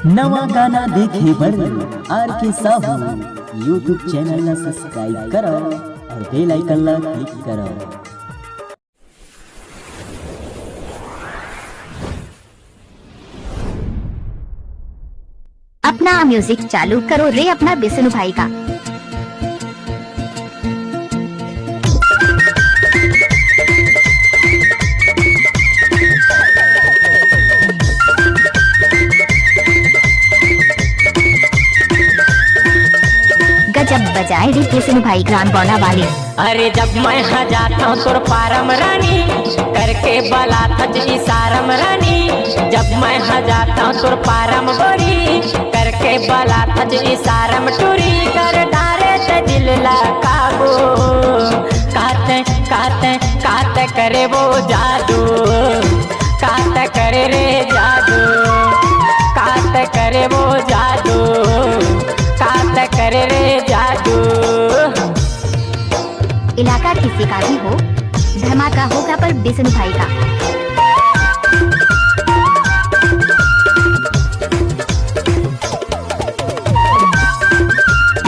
नवा गाना देखे बर आर के साहू यूट्यूब चैनल ला सब्सक्राइब करो और बेल आइकन ला क्लिक करो। अपना म्यूजिक चालू करो रे अपना बिसनु भाई का। गजब बजाए रे बिसनु भाई ग्राम बौना वाले। अरे जब मैं जाता हूँ सुर पारम रानी करके बला थज इशारम रानी। जब मैं जाता हूँ सुर पारम गोरी करके बला थज इशारम टूरी कर डारे ते दिल ला काबू। काते काते काते करे वो जादू, काते करे रे जादू, काते करे वो जादू, काते करे रे जादू। इलाका किसी का भी हो धमाका होगा पर बिसनु भाई का।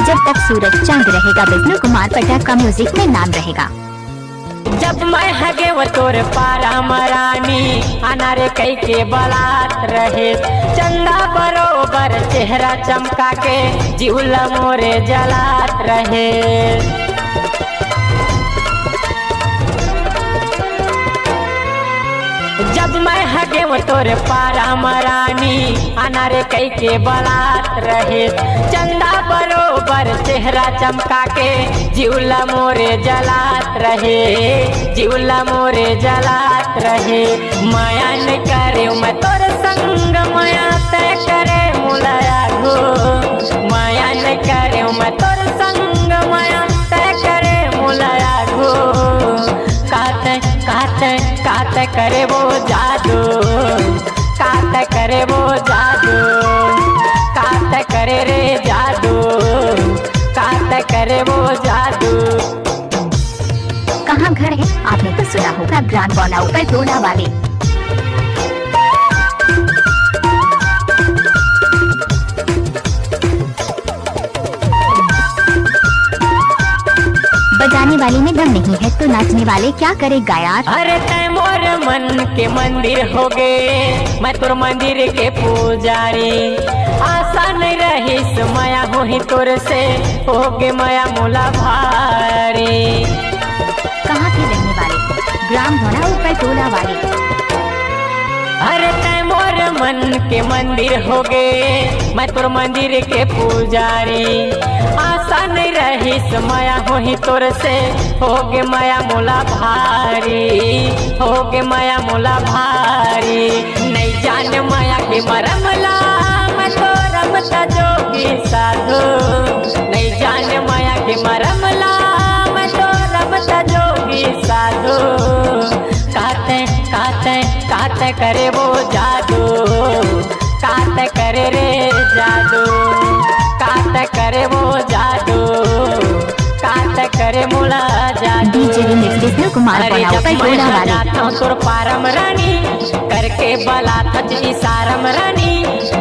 जब तक सूरज चांद रहेगा बिसनु कुमार पटक का म्यूजिक में नाम रहेगा। जब मैं हगे वो तोर पारा मरानी अनारे कई के बलात रहे। चंदा बरोबर चेहरा चमका के जीवला मोरे जलात रहे। जब मैं हगे वो तोर पारा मरानी अनारे कई के बलात रहे। चंदा बरोबर चेहरा चमका के जीवला मोरे जलात रहे, जीवला मोरे जलात रहे। माया न करे मैं तोर संग माया तय करे मुलाया गो। माया न करे मैं तोर संग माया तय करे मुलाया गो। काते काते काते करे वो जादू, काते करे वो जादू, काते करे रे जादू, काते करे वो जादू। कहाँ घर है आपने तो सुना होगा ग्राम बौना ऊपर दोना वाले। बजाने वाले में दम नहीं है तो नाचने वाले क्या करेगा यार। अरे तै मोर मन के मंदिर हो गए मैं तोर मंदिर के पुजारी। आशा नहीं रही माया हो ही तोर से हो गे माया मोला भारी। कहाँ के रहने वाले ग्राम बौना ऊपर दोना वाले। अरे तै मोर मन के मंदिर हो गए मैं तोर मंदिर के पुजारी। आशा नहीं रही माया हो ही तोर से हो गे माया मोला भारी, हो गे माया मोला भारी। नहीं जान माया के मरमला मैं तो रमता जोगी साधु। नहीं जान माया के मरमला मैं तो रमता जोगी साधु। काते काते काते करे वो जादू, काते करे रे जादू, काते करे वो जादू, काते करे मुला जादू। बिसनु कुमार बौना ऊपर दोना वाले। जाता हूँ सुर पारम रानी करके बला थज इशारम रानी।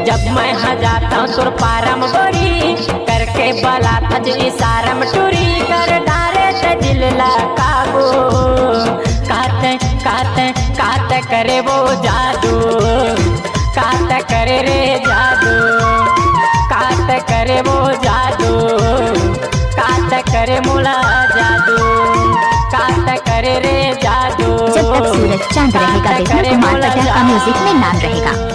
जब मैं जाता हूँ सुर पारम गोरी करके बला थज इशारम टूरी कर डारे ते दिल ला काबू। काते काते काते करे वो जादू, काते करे रे जादू, काते करे वो जादू, काते करे मुला जादू, काते करे रे जादू। जब तक सूरज चांद रहेगा बिसनु कुमार पटक का म्यूजिक में नाम रहेगा।